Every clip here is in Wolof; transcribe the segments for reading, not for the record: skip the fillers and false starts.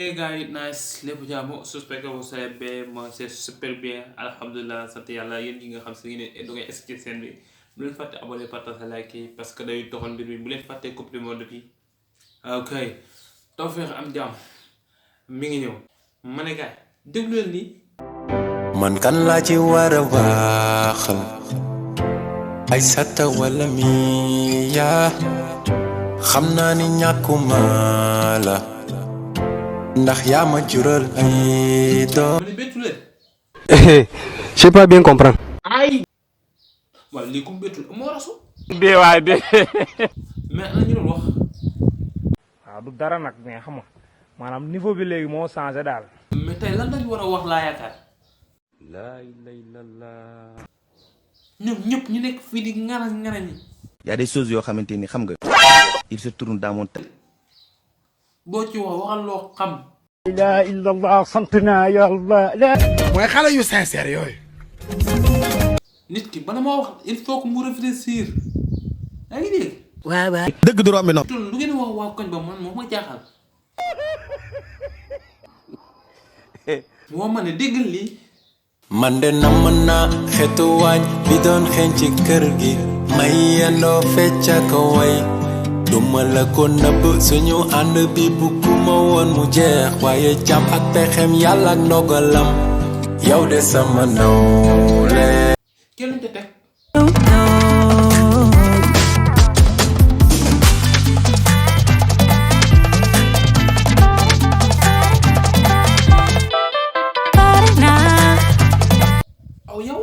Hey guys, nice lépp jàmm j'espère que vous allez bien moi c'est super bien alhamdulilah sant yàlla yéen ñi nga xam si ngeen da ngay expliquer seen bi bu leen fàtte abonné partager like parce que day doxal mbir mi bu leen fàtte coupe du monde bi ok Tawfekh am jàmm mi ngi ñëw ma ne gaay déglu leen nii man kan laa ci war a waxal ay sata wala miya xam naa ni ñàkkuma la ndax yaa ma jural ay doom. ma ne bettu leen Je sais pas bien comprendre. ay waaw lii ku mu bettul moo rasu Dee waay dee. mais ana ñu doon wax waaw du dara nag mais xam nga maanaam niveau bi léegi moo changé daal. mais tey lan lañu war a wax laa yaakaar laa ilaaha illallaah. ñoom ñëpp ñu nekk fii di ngarañ ngarañ y a des choses yoo xamante ni xam nga il se tourne dans mon tête. boo ci wax waxal loo xam la illallah sant naa yàlla. mooy xale yu sincère yooyu. nit ki bala maa wax il faut que mu réfléchir yaa ngi dégg dëgg du romb noonu. lu ngeen wax waa koñ ba man moo ma jaaxal moo ma ne déggal lii man de namm naa xeetu waañ bi doon xeeñ ci kër gi may yendoo fecca ko way duma la ko nëbb suñu ànd bi bugguma woon mu jeex waaye jàmm ak pexem yàlla ak ndogalam yow de sama nawle kenn te teg aw yow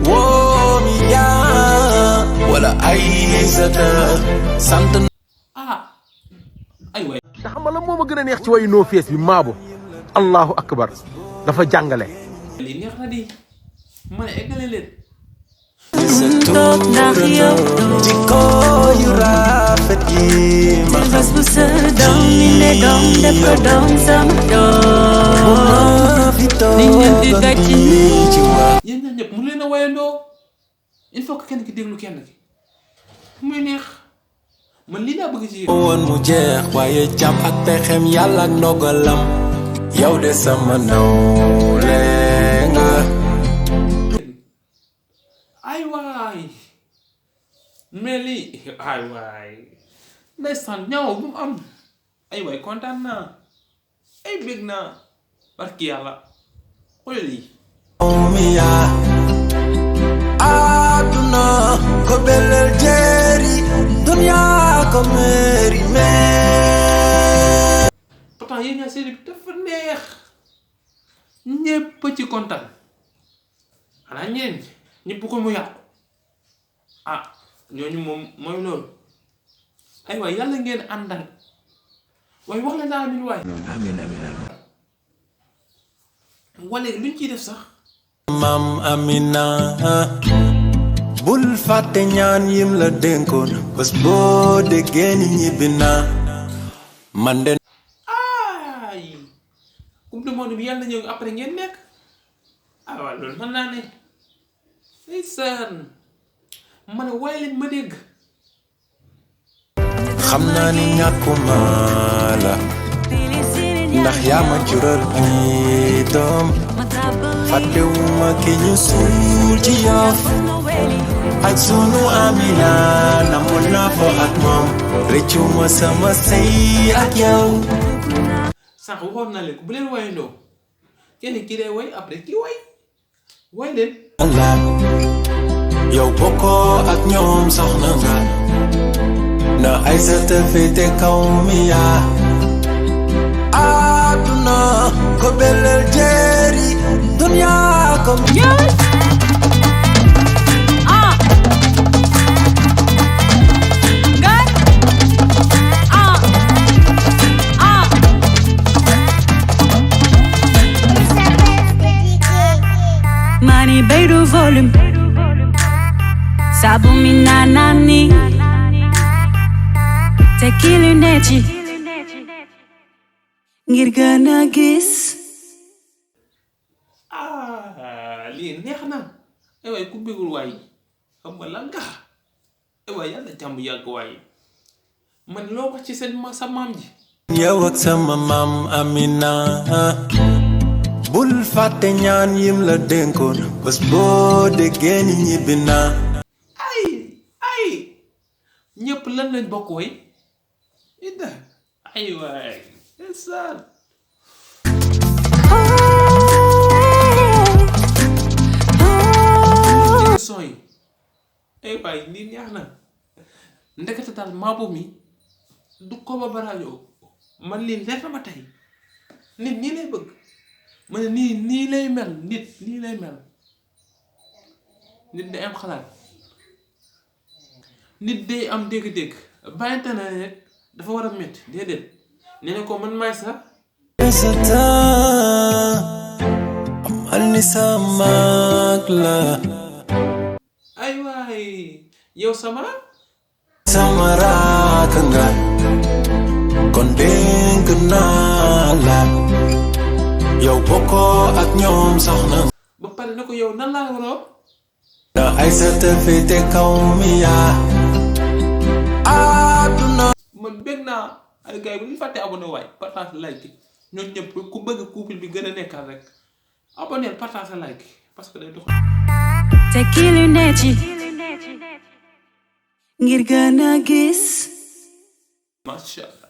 woo mi yaa wala ay sata sant ah ay waay te xam nga la moo ma gën a neex ci wayu No Face bi Maabo allahu akbar dafa jàngale. lii neex na di ma ne eggale leen sa tuurandoo jikko yu rafet yi ma xam bu sa doom ni ne doom def ko doom sama doom fi ni ngeen di toogal gàcc fii ci waa yéen ñaar ñëpp mu leen a wayandoo il faut que kenn ki déglu kenn ki muy neex man lii laa bëgg ci yéen woon mu jeex waaye jàmm ak pexem yàlla ak ndogalam yow de sama nawle nga ay waay mais lii ay waay ndeysaan ñaaw bu mu am ay waay kontaan naa ay bég naa barki yàlla xoolal lii miya aduna ko belel jeeri dunya ko meri me pourtant yéen ñaa série bi dafa neex ñépp ci kontaan xanaa ñeneen ñépp ko mu yàqu ah ñooñu moom mooy loolu ay waay yàlla ngeen àndal waaye wax la naa amin waay wala luñ ciy def sax mam amina bul fàtte ñaan yim la dénkoon bés boo déggee ni ñibbi naa man de ay coupe du monde bi yàlla ñëw après ngeen nekk ah waaw loolu mën naa ne ndeysaan ma ne waaye leen ma dégg xam naa ni ñàkkuma la ndax yaa ma jural ay doom fàttewuma ki ñu suul ci Yoff ak sunu Amina namoon naa fa ak moom rëccuma sama sëy ak yow sànq waxoon naa leen ko bu leen wayandoo kenn ki day way après ki way leen Allah yow bokkoo ak ñoom soxna nga na ay sa tëfete kaw mi yaa aduna ko belel jeeri dunya ko Money Beirut volume Sabu mi nanani Tequila neci ngir gën a gis ah lii neex na ay waay ku bégul waay xam nga lan nga ay waay yàlla jàmm yàgg waay man loo wax ci seen sa maam ji yow ak sama maam Amina bul fàtte ñaan yim la dénkoon bés boo déggee ni ñibbi naa ay ñëpp lan lañ bokk way ida ay waay ndeysaan son yi ay waay lii neex na ndekete daal Mabo mi du ko ba baraajo man lii leer na ma tey nit nii lay bëgg ma ne nii lay mel nit nii lay mel nit day am xalaat nit day am dégg-dégg bàyyante na rek dafa war a métti déedéet nee na ko man maay sax amal ni sa mag la ay waay yow sama raak nga kon dénk naa la yow bokkoo ak ñoom soxna ba pare na ko yow nan laa waroo na ay sa tefete kaw mi yaa àdduna man bég naa ay gars yi bu ñu fàtte abonné waay partage like ñoom ñëpp ku bëgg couple bi gën a nekkal rek abonné partage like parce que day dox tekki lunette yi ngir gën a gis masha Allah